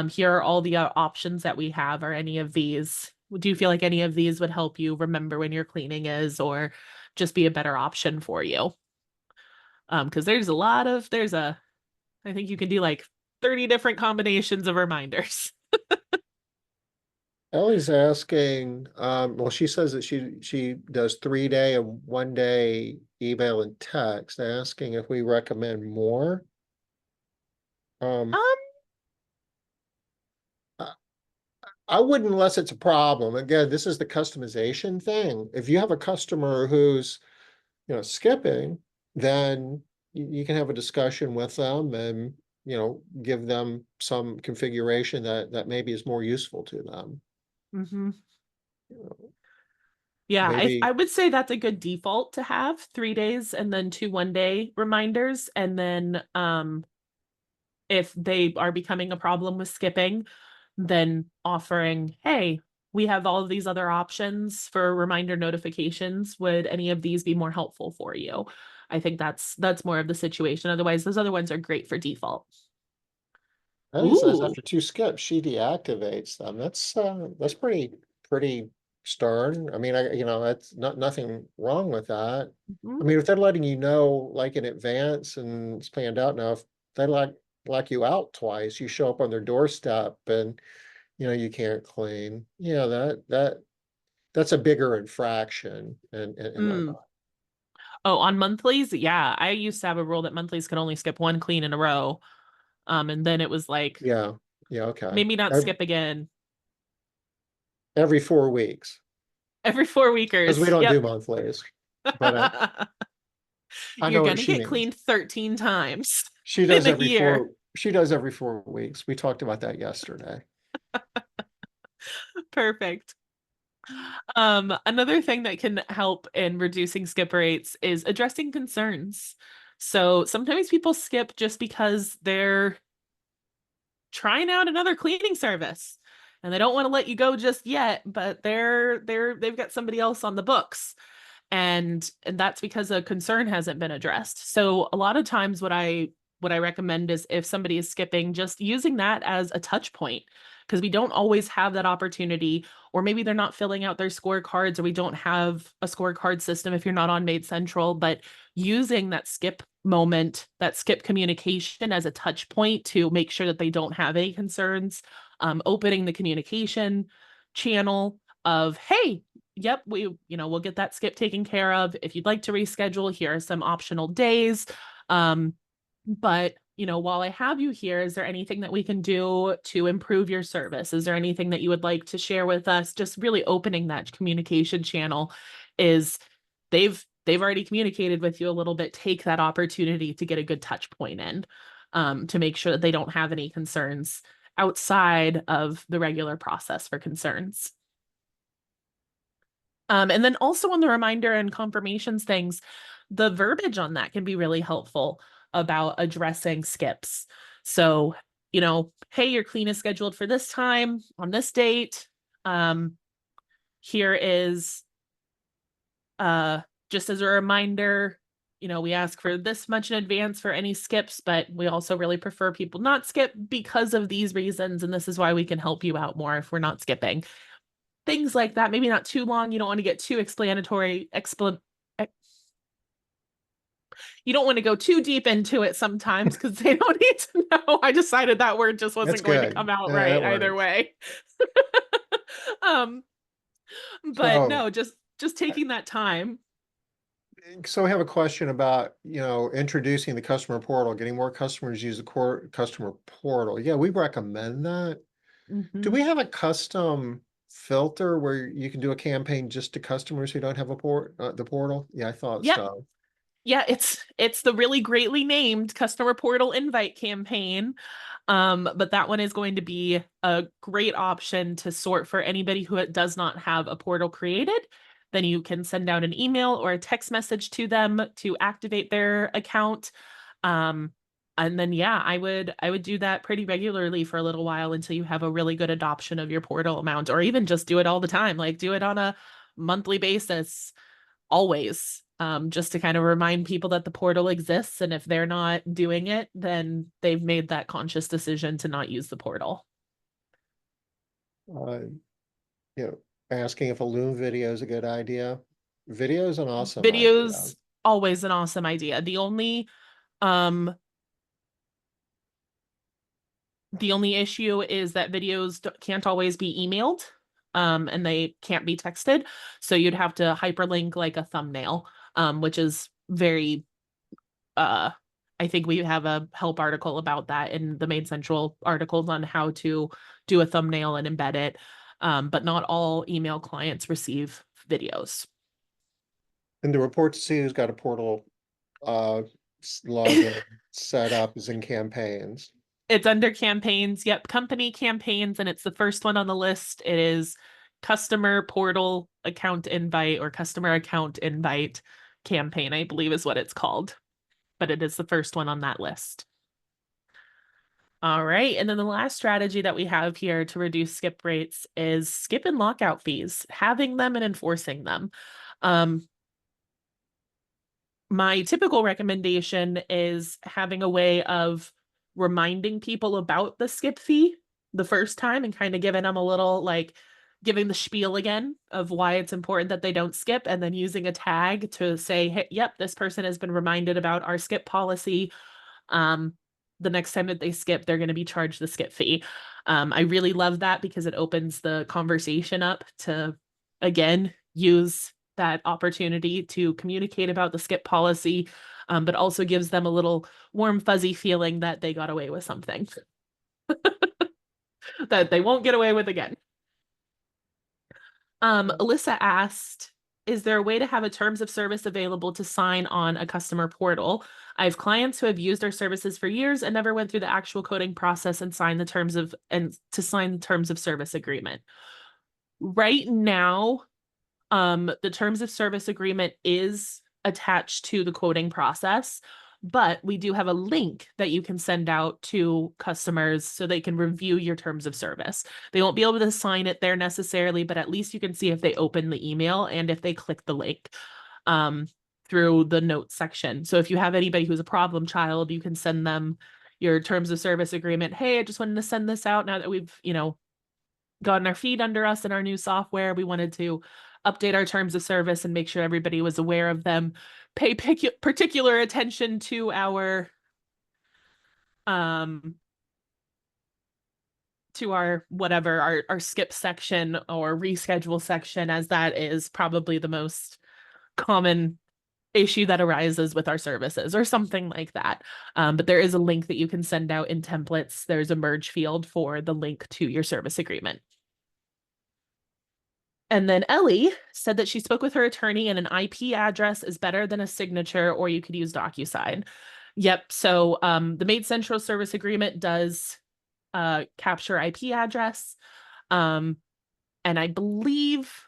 Here are all the options that we have. Are any of these, do you feel like any of these would help you remember when your cleaning is, or just be a better option for you? Because I think you can do like 30 different combinations of reminders. Ellie's asking, well, she says that she does 3-day and 1-day email and text, asking if we recommend more. Um, Um, I, I wouldn't unless it's a problem. Again, this is the customization thing. If you have a customer who's, skipping, then you can have a discussion with them and, give them some configuration that maybe is more useful to them. mhm. You know, Yeah, maybe. I would say that's a good default to have 3 days and then 2 1-day reminders. And then if they are becoming a problem with skipping, then offering, hey, we have all of these other options for reminder notifications. Would any of these be more helpful for you? I think that's more of the situation. Otherwise, those other ones are great for default. Ellie says Ooh. after 2 skips, she deactivates them. That's pretty stern. I mean, that's nothing wrong with that. Mhm. I mean, if they're letting you know like in advance and it's planned out now, if they lock you out twice, you show up on their doorstep and you can't clean. Yeah, that's a bigger infraction in my Mm. mind. Oh, on monthlies, yeah, I used to have a rule that monthlies could only skip one clean in a row. And then it was like, Yeah, yeah, okay. maybe not Every, skip again every 4 weeks, every 4 because we weekers. don't do Yep. monthlies, but I You're know what gonna she get means. cleaned 13 times She in does a every year. four, she does every 4 weeks. We talked about that yesterday. Perfect. Another thing that can help in reducing skip rates is addressing concerns. So sometimes people skip just because they're trying out another cleaning service and they don't want to let you go just yet, but they've got somebody else on the books. And that's because a concern hasn't been addressed. So a lot of times what I recommend is if somebody is skipping, just using that as a touch point, because we don't always have that opportunity, or maybe they're not filling out their scorecards, or we don't have a scorecard system if you're not on MaidCentral, but using that skip moment, that skip communication as a touch point to make sure that they don't have any concerns, opening the communication channel of, hey, yep, we'll get that skip taken care of. If you'd like to reschedule, here are some optional days. But while I have you here, is there anything that we can do to improve your service? Is there anything that you would like to share with us? Just really opening that communication channel is they've already communicated with you a little bit. Take that opportunity to get a good touch point in, to make sure that they don't have any concerns outside of the regular process for concerns. And then also on the reminder and confirmations things, the verbiage on that can be really helpful about addressing skips. So, hey, your clean is scheduled for this time on this date. Um, Here is uh just as a reminder, we ask for this much in advance for any skips, but we also really prefer people not skip because of these reasons, and this is why we can help you out more if we're not skipping. Things like that, maybe not too long. You don't want to get too explanatory, you don't want to go too deep into it sometimes because they don't need to know. I decided that word just That's wasn't going to good. come out Yeah, right that either works. way. um, but So, no, just taking that time. so we have a question about, introducing the customer portal, getting more customers use the core customer portal. Yeah, we recommend that. Do Mhm. we have a custom filter where you can do a campaign just to customers who don't have the portal? Yeah, I thought Yep. so. Yeah, it's the really greatly named customer portal invite campaign. But that one is going to be a great option to sort for anybody who does not have a portal created. then you can send out an email or a text message to them to activate their account. And then yeah, I would do that pretty regularly for a little while until you have a really good adoption of your portal amount, or even just do it all the time. Like do it on a monthly basis, always. Just to kind of remind people that the portal exists, and if they're not doing it, then they've made that conscious decision to not use the portal. Uh, you know, asking if a Loom video is a good idea. Video is an awesome idea. Videos, always an awesome idea. Um the only issue is that videos can't always be emailed, and they can't be texted. So you'd have to hyperlink like a thumbnail, which is very, uh, I think we have a help article about that in the MaidCentral articles on how to do a thumbnail and embed it. But not all email clients receive videos. And the report to see who's got a portal login set up is in campaigns. It's under campaigns. Yep, company campaigns, and it's the first one on the list. It is customer portal account invite or customer account invite campaign, I believe is what it's called. But it is the first one on that list. All right. And then the last strategy that we have here to reduce skip rates is skip and lockout fees, having them and enforcing them. My typical recommendation is having a way of reminding people about the skip fee the first time and kind of giving them a little, like, giving the spiel again of why it's important that they don't skip, and then using a tag to say, hey, yep, this person has been reminded about our skip policy. The next time that they skip, they're going to be charged the skip fee. I really love that because it opens the conversation up to, again, use that opportunity to communicate about the skip policy, but also gives them a little warm, fuzzy feeling that they got away with something that they won't get away with again. Alyssa asked, is there a way to have a terms of service available to sign on a customer portal? I have clients who have used our services for years and never went through the actual coding process and sign the terms of service agreement. Right now, the terms of service agreement is attached to the quoting process, but we do have a link that you can send out to customers so they can review your terms of service. They won't be able to sign it there necessarily, but at least you can see if they open the email and if they click the link through the notes section. So if you have anybody who's a problem child, you can send them your terms of service agreement. Hey, I just wanted to send this out now that we've, gotten our feet under us in our new software. We wanted to update our terms of service and make sure everybody was aware of them. Pay particular attention to our whatever, our skip section or reschedule section, as that is probably the most common issue that arises with our services or something like that. But there is a link that you can send out in templates. There's a merge field for the link to your service agreement. And then Ellie said that she spoke with her attorney and an IP address is better than a signature, or you could use DocuSign. Yep. So the MaidCentral service agreement does capture IP address. And I believe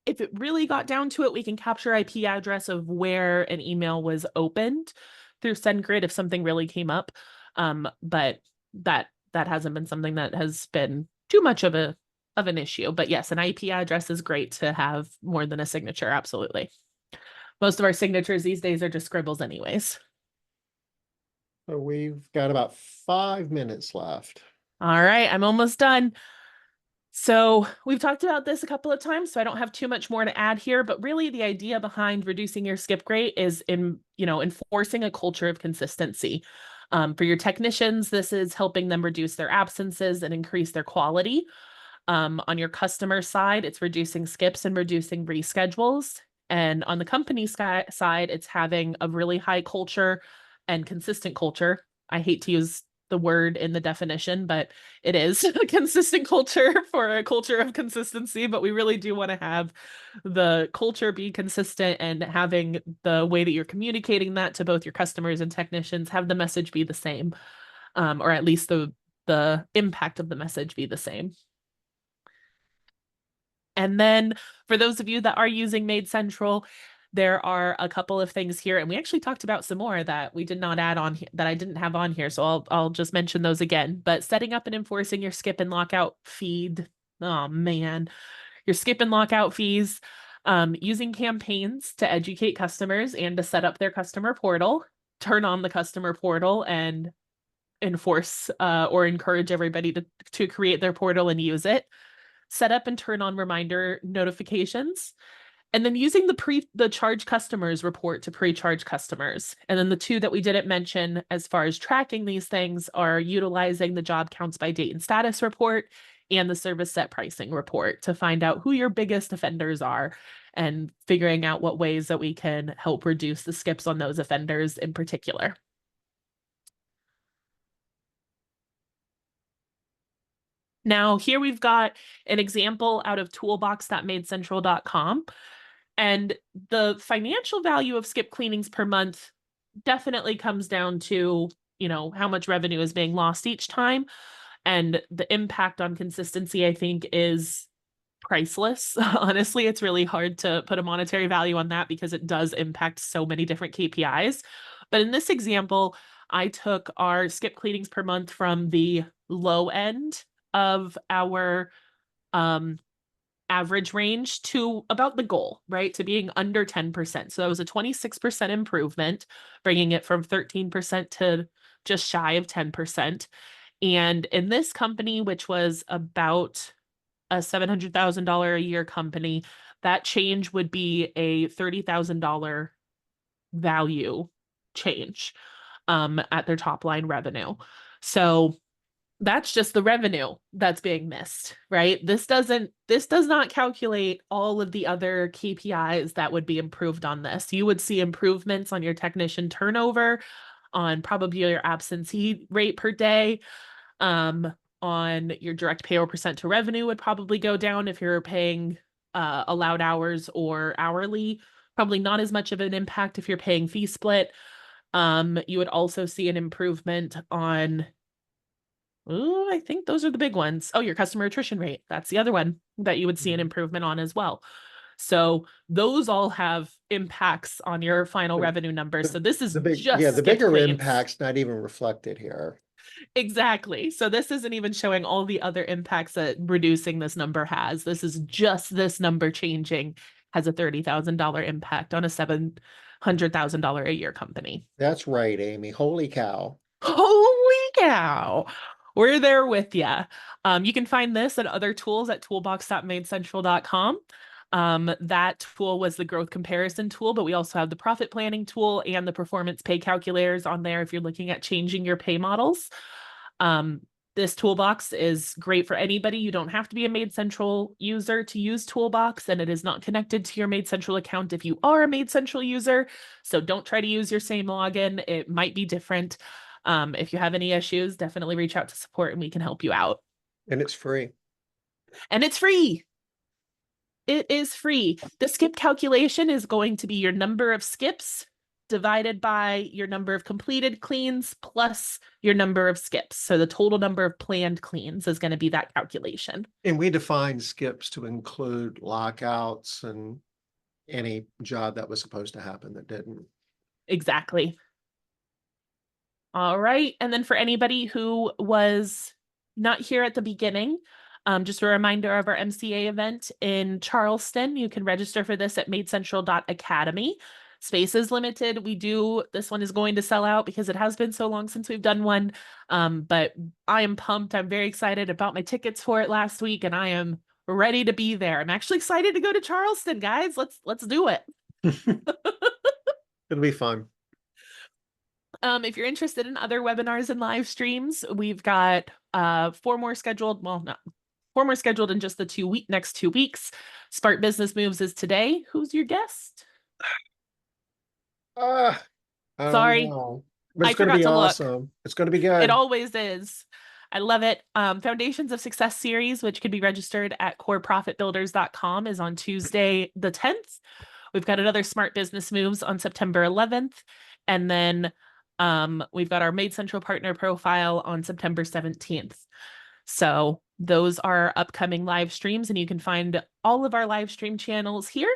if it really got down to it, we can capture IP address of where an email was opened through SendGrid if something really came up. But that hasn't been something that has been too much of an issue. But yes, an IP address is great to have more than a signature. Absolutely. Most of our signatures these days are just scribbles anyways. So we've got about 5 minutes left. All right, I'm almost done. So we've talked about this a couple of times, so I don't have too much more to add here, but really the idea behind reducing your skip rate is enforcing a culture of consistency. For your technicians, this is helping them reduce their absences and increase their quality. On your customer side, it's reducing skips and reducing reschedules. And on the company side, it's having a really high culture and consistent culture. I hate to use the word in the definition, but it is a consistent culture for a culture of consistency. But we really do want to have the culture be consistent, and having the way that you're communicating that to both your customers and technicians, have the message be the same, or at least the impact of the message be the same. And then for those of you that are using MaidCentral, there are a couple of things here, and we actually talked about some more that we did not add on that I didn't have on here, so I'll just mention those again. But setting up and enforcing your skip and lockout feed. Oh man, your skip and lockout fees, using campaigns to educate customers and to set up their customer portal, turn on the customer portal and enforce or encourage everybody to create their portal and use it, set up and turn on reminder notifications, and then using the charge customers report to pre-charge customers. And then the two that we didn't mention as far as tracking these things are utilizing the job counts by date and status report and the service set pricing report to find out who your biggest offenders are, and figuring out what ways that we can help reduce the skips on those offenders in particular. Now, here we've got an example out of toolbox.maidcentral.com. And the financial value of skip cleanings per month definitely comes down to, how much revenue is being lost each time. And the impact on consistency, I think, is priceless. Honestly, it's really hard to put a monetary value on that because it does impact so many different KPIs. But in this example, I took our skip cleanings per month from the low end of our average range to about the goal, right? To being under 10%. So that was a 26% improvement, bringing it from 13% to just shy of 10%. And in this company, which was about a $700,000 a year company, that change would be a $30,000 value change at their top line revenue. So that's just the revenue that's being missed, right? This does not calculate all of the other KPIs that would be improved on this. You would see improvements on your technician turnover, on probably your absentee rate per day, on your direct payroll percent to revenue would probably go down if you're paying allowed hours or hourly. Probably not as much of an impact if you're paying fee split. You would also see an improvement on, I think those are the big ones. Oh, your customer attrition rate. That's the other one that you would see an improvement on as well. So those all have impacts on your final revenue numbers. So this is just the skip bigger cleans. impact's not even reflected here. Exactly. So this isn't even showing all the other impacts that reducing this number has. This is just this number changing has a $30,000 impact on a $700,000 a year company. That's right, Amy. Holy cow. Holy cow. We're there with you. You can find this and other tools at toolbox.maidcentral.com. That tool was the growth comparison tool, but we also have the profit planning tool and the performance pay calculators on there if you're looking at changing your pay models. This toolbox is great for anybody. You don't have to be a MaidCentral user to use Toolbox, and it is not connected to your MaidCentral account if you are a MaidCentral user. So don't try to use your same login. It might be different. If you have any issues, definitely reach out to support and we can help you out. And it's free. And it's free. It is free. The skip calculation is going to be your number of skips divided by your number of completed cleans plus your number of skips. So the total number of planned cleans is going to be that calculation. And we define skips to include lockouts and any job that was supposed to happen that didn't. Exactly. All right. And then for anybody who was not here at the beginning, just a reminder of our MCA event in Charleston. You can register for this at maidcentral.academy. Space is limited. This one is going to sell out because it has been so long since we've done one. But I am pumped. I'm very excited about my tickets for it last week, and I am ready to be there. I'm actually excited to go to Charleston, guys. Let's do it. It'll be fun. If you're interested in other webinars and live streams, we've got 4 more scheduled. Well, not 4 more scheduled in just the next 2 weeks. Spark Business Moves is today. Who's your guest? I Sorry. don't know. but I it's going to forgot be to look. awesome. It's going to be It good. always is. I love it. Foundations of Success series, which can be registered at coreprofitbuilders.com, is on Tuesday the 10th. We've got another Smart Business Moves on September 11th. And then we've got our MaidCentral partner profile on September 17th. So those are upcoming live streams, and you can find all of our live stream channels here.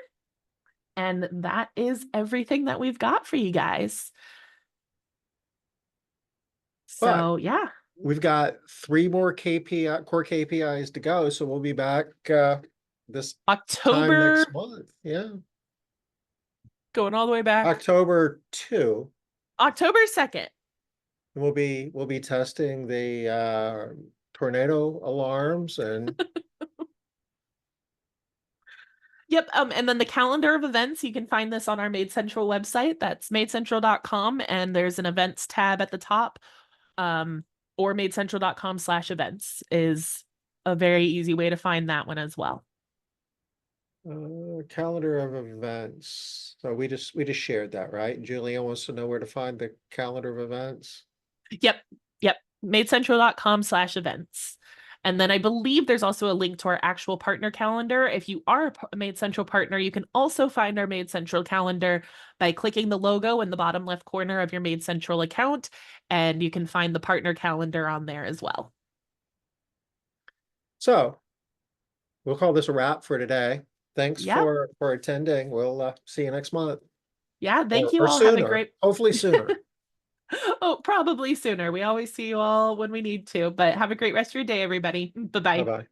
And that is everything that we've got for you guys. But So yeah, we've got 3 more KPI core KPIs to go, so we'll be back this time next October, month. Yeah, going all the way back, October 2. October 2nd. We'll be testing the tornado alarms and Yep. And then the calendar of events, you can find this on our MaidCentral website. That's maidcentral.com. And there's an events tab at the top. Or maidcentral.com/events is a very easy way to find that one as well. calendar of events. So we just shared that, right? Julia wants to know where to find the calendar of events. Yep. Yep. maidcentral.com/events. And then I believe there's also a link to our actual partner calendar. If you are a MaidCentral partner, you can also find our MaidCentral calendar by clicking the logo in the bottom left corner of your MaidCentral account, and you can find the partner calendar on there as well. So we'll call this a wrap for today. Thanks Yeah. for attending. We'll see you next month Yeah. Thank you or all. Have a sooner. great Hopefully sooner. Oh, probably sooner. We always see you all when we need to, but have a great rest of your day, everybody. Bye Bye bye. bye.